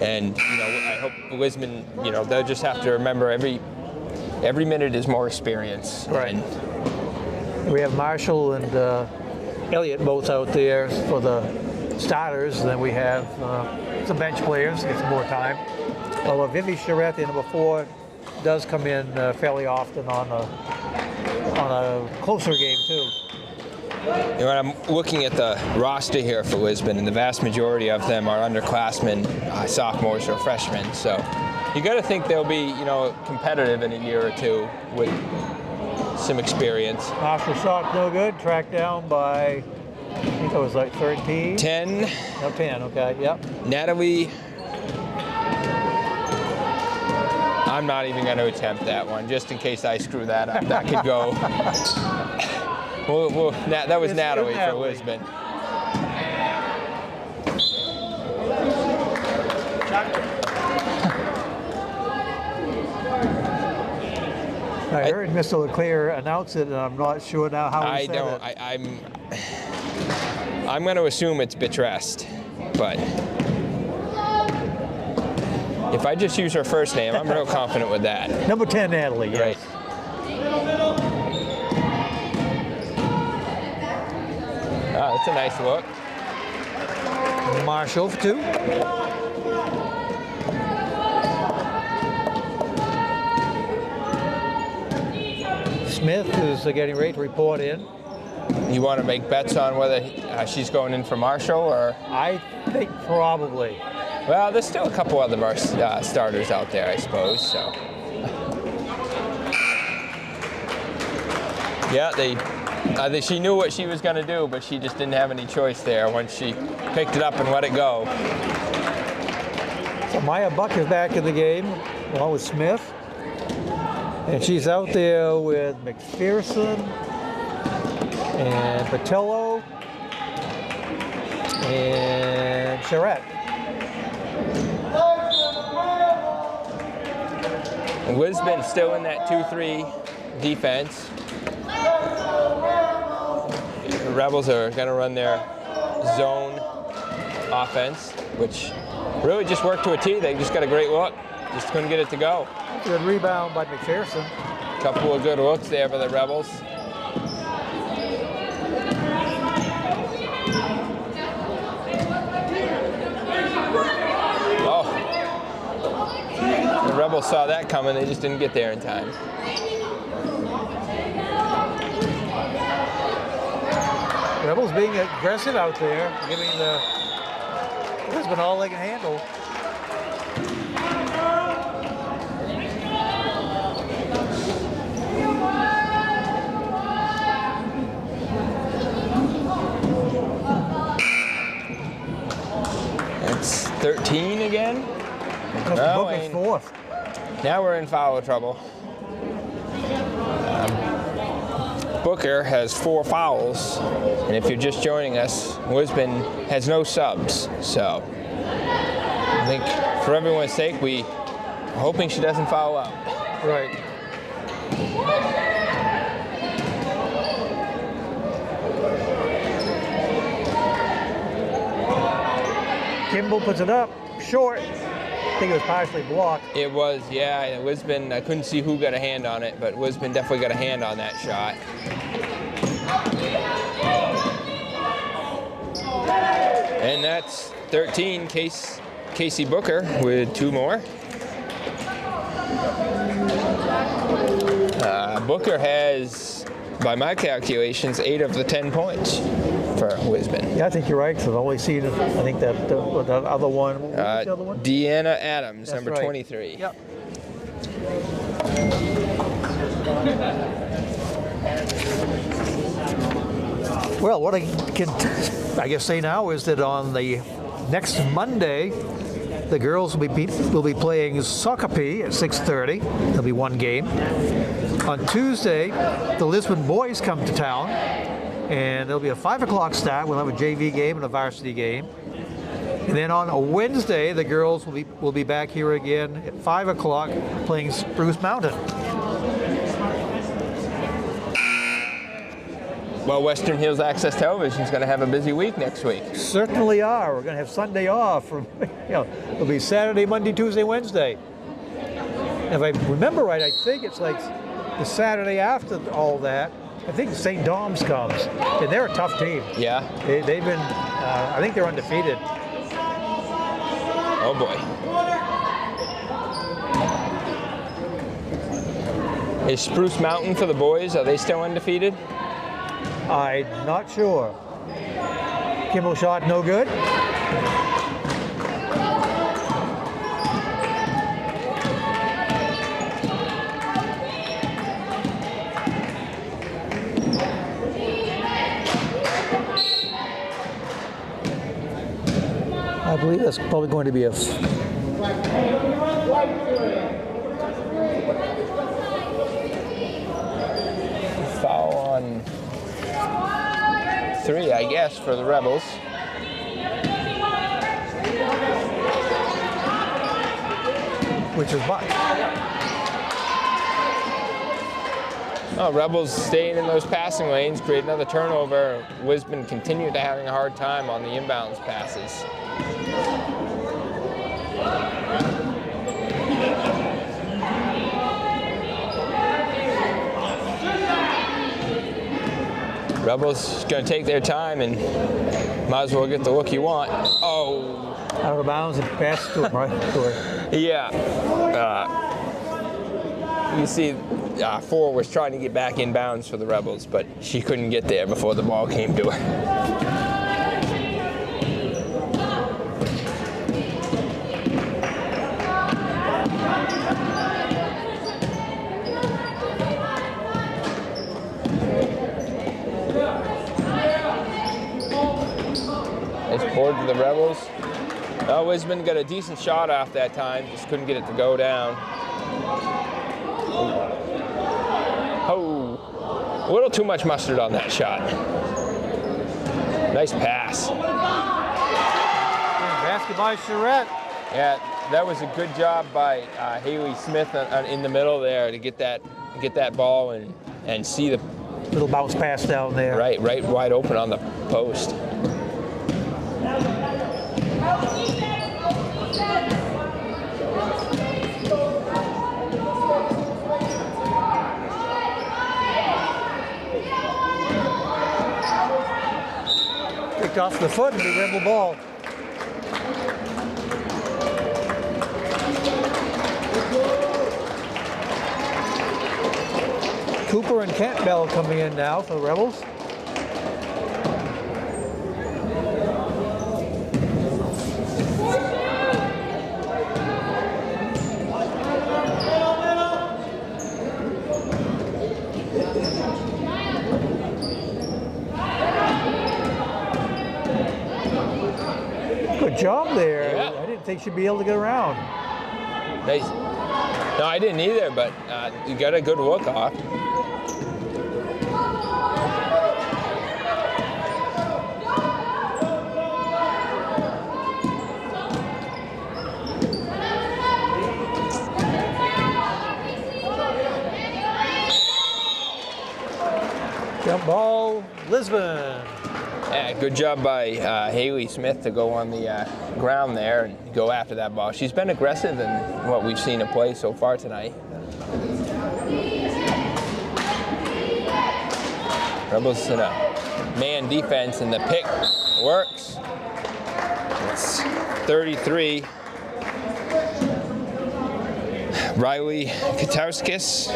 And, I hope Lisbon, they'll just have to remember every minute is more experience.
Right. And we have Marshall and Elliott both out there for the starters. And then we have some bench players to get some more time. Although Vivi Charette, the number 4, does come in fairly often on a closer game too.
I'm looking at the roster here for Lisbon, and the vast majority of them are underclassmen, sophomores or freshmen. So you got to think they'll be, competitive in a year or two with some experience.
Marshall shot no good, tracked down by, I think it was like 13?
10.
No, 10, okay, yep.
Natalie, I'm not even going to attempt that one, just in case I screw that up. That could go. That was Natalie for Lisbon.
I heard Mr. Leclerc announce it, and I'm not sure now how he said it.
I'm going to assume it's Bitrest, but if I just use her first name, I'm real confident with that.
Number 10, Natalie. Yes.
Right. Oh, that's a nice look.
Marshall for 2. Smith is getting ready to report in.
You want to make bets on whether she's going in for Marshall or?
I think probably.
Well, there's still a couple other starters out there, I suppose. So. Yeah, I think she knew what she was going to do, but she just didn't have any choice there once she picked it up and let it go.
So Maya Buck is back in the game, along with Smith. And she's out there with McPherson and Patello and Charette.
Lisbon still in that 2-3 defense. The Rebels are going to run their zone offense, which really just worked to a T. They just got a great look. Just couldn't get it to go.
Good rebound by McPherson.
Couple of good looks there for the Rebels. Oh. The Rebels saw that coming. They just didn't get there in time.
Rebels being aggressive out there, giving the Lisbon all they can handle.
It's 13 again.
No, Booker's 4th.
Now we're in foul trouble. Booker has 4 fouls, and if you're just joining us, Lisbon has no subs. So I think for everyone's sake, we're hoping she doesn't foul out.
Right. Kimball puts it up, short. I think it was partially blocked.
It was, yeah. Lisbon, I couldn't see who got a hand on it, but Lisbon definitely got a hand on that shot. And that's 13, Casey Booker with 2 more. Booker has, by my calculations, 8 of the 10 points for Lisbon.
Yeah, I think you're right. So I've only seen, I think that the other one. What was the other one?
Deanna Adams,
That's
number
right.
23.
Yep. Well, what I can, I guess, say now is that on the next Monday, the girls will be playing Sockapee at 6:30. There'll be 1 game. On Tuesday, the Lisbon boys come to town, and there'll be a 5 o'clock start. We'll have a JV game and a varsity game. And then on a Wednesday, the girls will be back here again at 5 o'clock playing Spruce Mountain.
Well, Western Hills Access Television is going to have a busy week next week.
Certainly are. We're going to have Sunday off. It'll be Saturday, Monday, Tuesday, Wednesday. If I remember right, I think it's like the Saturday after all that. I think St. Dom's comes, and they're a tough team.
Yeah.
They've been, I think they're undefeated.
Oh boy. Is Spruce Mountain for the boys, are they still undefeated?
I'm not sure. Kimball shot no good. I believe that's probably going to be a
foul on 3, I guess, for the Rebels.
which is Buck.
Oh, Rebels staying in those passing lanes, create another turnover. Lisbon continued to having a hard time on the inbounds passes. Rebels going to take their time and might as well get the look you want. Oh.
Out of bounds and pass to him, right? To her.
Yeah. You see, Ford was trying to get back in bounds for the Rebels, but she couldn't get there before the ball came to her. It's board to the Rebels. Oh, Lisbon got a decent shot off that time, just couldn't get it to go down. Oh, a little too much mustard on that shot. Nice pass.
Basket by Charette.
Yeah, that was a good job by Haley Smith in the middle there to get that ball and see the
Little bounce pass down there.
right wide open on the post.
Kicked off the foot and the Rebel ball. Cooper and Campbell coming in now for the Rebels. Good job there.
Yeah.
I didn't think she'd be able to get around.
Nice. No, I didn't either, but you got a good look off.
Jump ball, Lisbon.
Yeah, good job by Haley Smith to go on the ground there and go after that ball. She's been aggressive in what we've seen her play so far tonight. Rebels in a man defense and the pick works. It's 33. Riley Katauskis.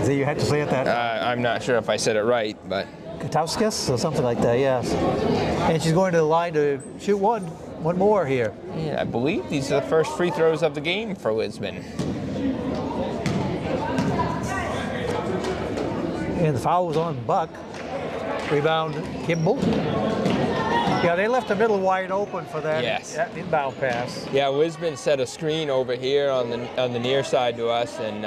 So you had to say it that.
I'm not sure if I said it right, but
Katauskis or something like that, yes. And she's going to the line to shoot one more here.
yeah, I believe these are the first free throws of the game for Lisbon.
And the foul was on Buck. Rebound, Kimball. Yeah, they left the middle wide open for that,
Yes.
that inbound pass.
Yeah, Lisbon set a screen over here on the near side to us, and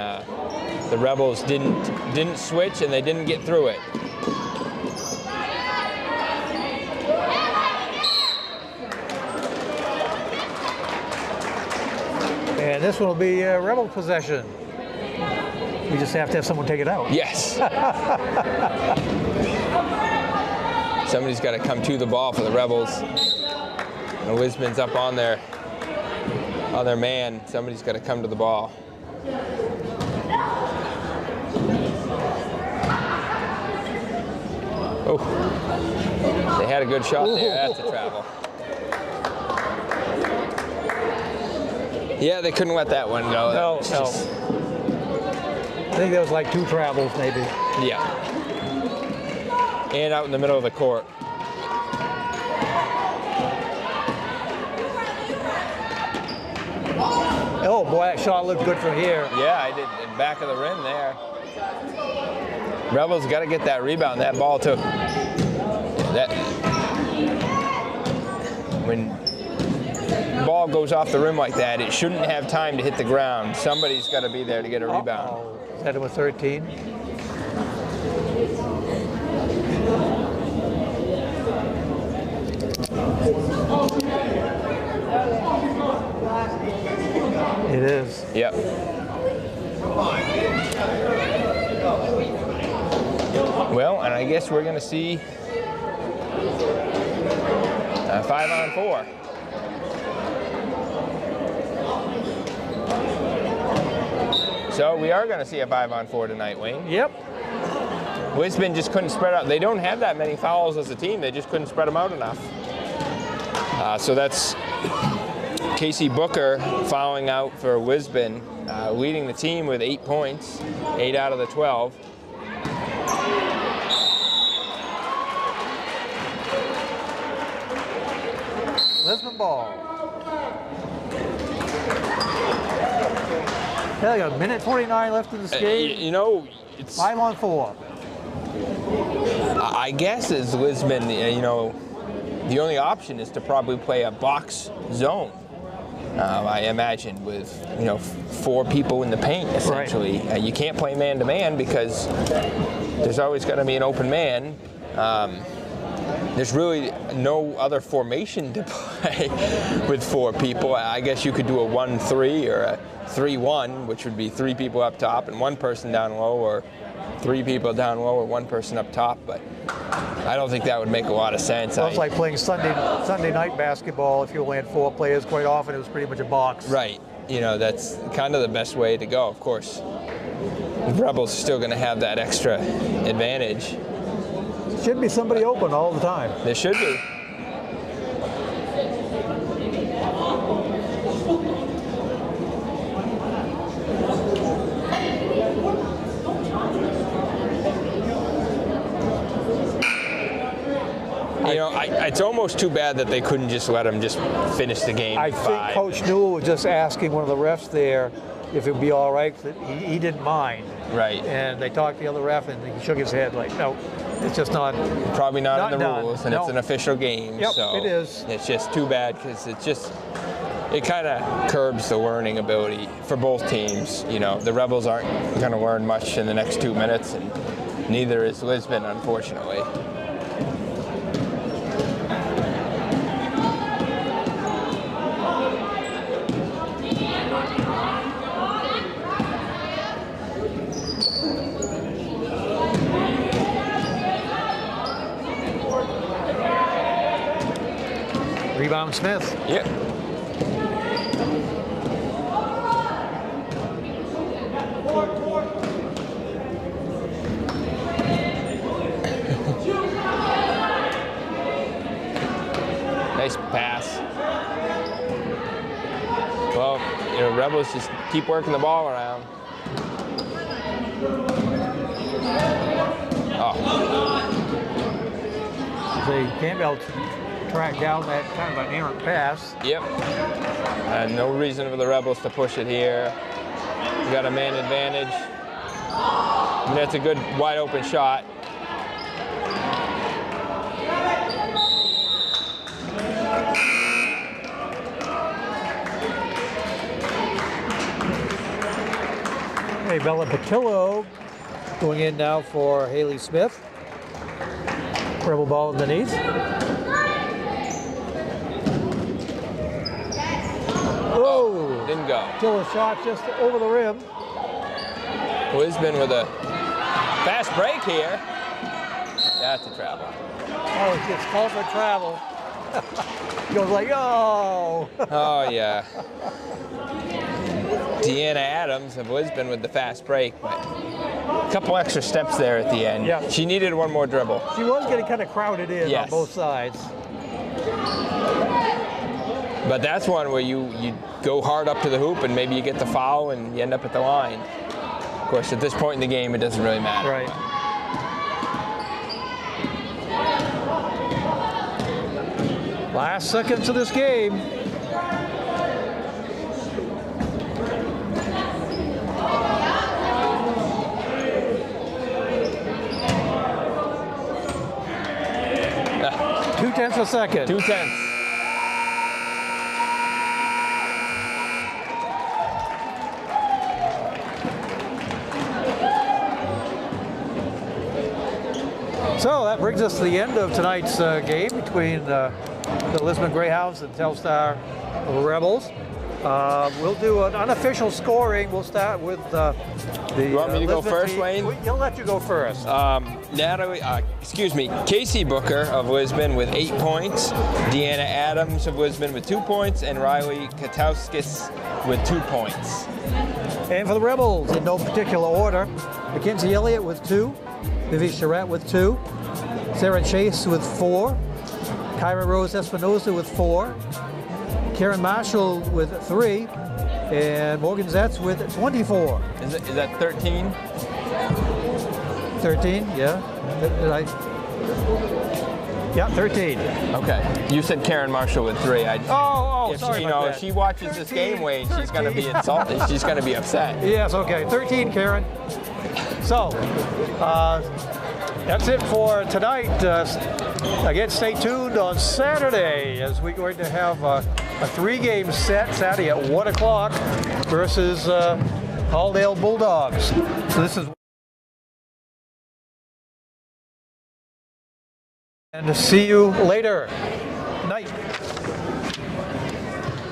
the Rebels didn't switch and they didn't get through it.
And this one will be Rebel possession. We just have to have someone take it out.
Yes. Somebody's got to come to the ball for the Rebels. And Lisbon's up on their man. Somebody's got to come to the ball. Oh, they had a good shot there. That's a travel. Yeah, they couldn't let that one go.
No. I think there was like 2 travels maybe.
Yeah. And out in the middle of the court.
Oh boy, that shot looked good from here.
Yeah, I did. In back of the rim there. Rebels got to get that rebound. That ball took. When the ball goes off the rim like that, it shouldn't have time to hit the ground. Somebody's got to be there to get a rebound.
Is that number 13? It is.
Yep. Well, and I guess we're going to see a 5-on-4. So we are going to see a 5-on-4 tonight, Wayne.
Yep.
Lisbon just couldn't spread out. They don't have that many fouls as a team. They just couldn't spread them out enough. So that's Casey Booker fouling out for Lisbon, leading the team with 8 points, 8 out of the 12.
Lisbon ball. Yeah, they got a minute 49 left in this game.
You know, it's
5-on-4.
I guess as Lisbon, you know, the only option is to probably play a box zone. I imagine with 4 people in the paint essentially.
Right.
You can't play man-to-man because there's always going to be an open man. There's really no other formation to play with 4 people. I guess you could do a 1-3 or a 3-1, which would be 3 people up top and 1 person down low, or 3 people down low or 1 person up top. But I don't think that would make a lot of sense.
Well, it's like playing Sunday night basketball. If you only had 4 players, quite often it was pretty much a box.
Right. You know, that's kind of the best way to go. Of course, the Rebels are still going to have that extra advantage.
Should be somebody open all the time.
There should be. You know, it's almost too bad that they couldn't just let them just finish the game.
I think Coach Newell was just asking one of the refs there if it would be all right. He didn't mind.
Right.
And they talked to the other ref, and he shook his head like, no, it's just not.
Probably not in the
done.
rules, and
No.
It's an official game.
Yep,
so
it is.
It's just too bad because it kind of curbs the learning ability for both teams. You know, the Rebels aren't going to learn much in the next 2 minutes, and neither is Lisbon, unfortunately.
Rebound Smith.
Yep. Nice pass. Well, you know, Rebels just keep working the ball around. Oh.
They can't be able to track down that kind of an errant pass.
Yep. And no reason for the Rebels to push it here. We got a man advantage. I mean, that's a good wide open shot.
Hey, Bella Patillo going in now for Haley Smith. Rebel ball underneath. Oh,
Didn't go.
Patillo shot just over the rim.
Lisbon with a fast break here. That's a travel.
Oh, it's called for travel. He goes like, oh.
Oh, yeah. Deanna Adams of Lisbon with the fast break, but a couple extra steps there at the end.
Yeah.
She needed one more dribble.
She was getting kind of crowded in
Yes.
on both sides.
But that's one where you go hard up to the hoop and maybe you get the foul and you end up at the line. Of course, at this point in the game, it doesn't really matter.
Right. Last seconds of this game.
Ah,
2/10 a second.
2/10.
So that brings us to the end of tonight's game between the Lisbon Greyhounds and Telstar Rebels. We'll do an unofficial scoring. We'll start with the.
You want me to go
Lisbon
first,
team.
Wayne?
He'll let you go first.
Casey Booker of Lisbon with 8 points, Deanna Adams of Lisbon with 2 points, and Riley Katauskis with 2 points.
And for the Rebels, in no particular order, Mackenzie Elliott with 2, Vivi Charette with 2, Sarah Chase with 4, Kyra Rose Espinosa with 4, Karen Marshall with 3, and Morgan Zetz with 24.
Is that 13?
13, yeah. Yeah, 13.
Okay. You said Karen Marshall with 3.
Sorry
If
about that.
if she watches this game, Wayne, she's going to be insulted. She's going to be upset.
Yes, okay. 13, Karen. So, that's it for tonight. Again, stay tuned on Saturday as we're going to have a 3-game set Saturday at 1 o'clock versus Halldale Bulldogs. So this is. And see you later.